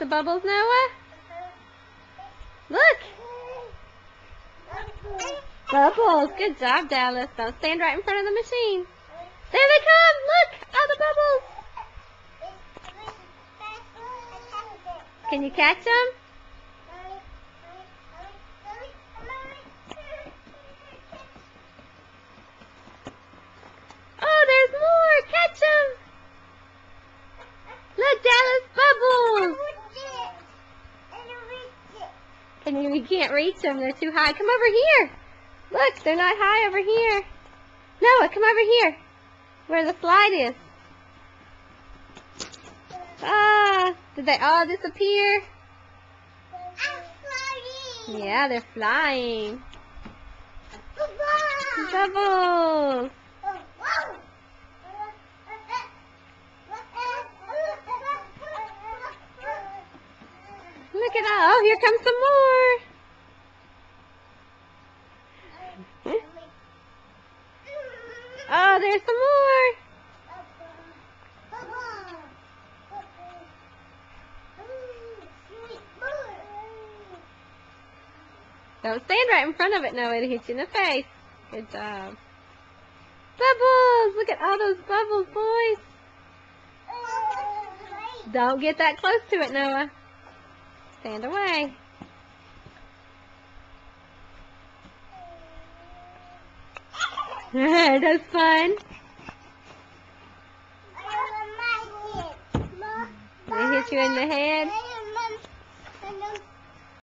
the bubbles, Noah? Look! Bubbles! Good job, Dallas. Don't stand right in front of the machine. There they come! Look! All the bubbles! Can you catch them? Oh, there's more! Catch them! Look, Dallas, bubbles! We can't reach them. They're too high. Come over here. Look, they're not high over here. Noah, come over here. Where the slide is. Ah, did they all disappear? I'm flying. Yeah, they're flying. Bubbles. Look at that. Oh, here comes some more. Oh, there's some more. Don't stand right in front of it, Noah. It'll hit you in the face. Good job. Bubbles! Look at all those bubbles, boys. Don't get that close to it, Noah. Stand away. That's fun. They hit you in the head.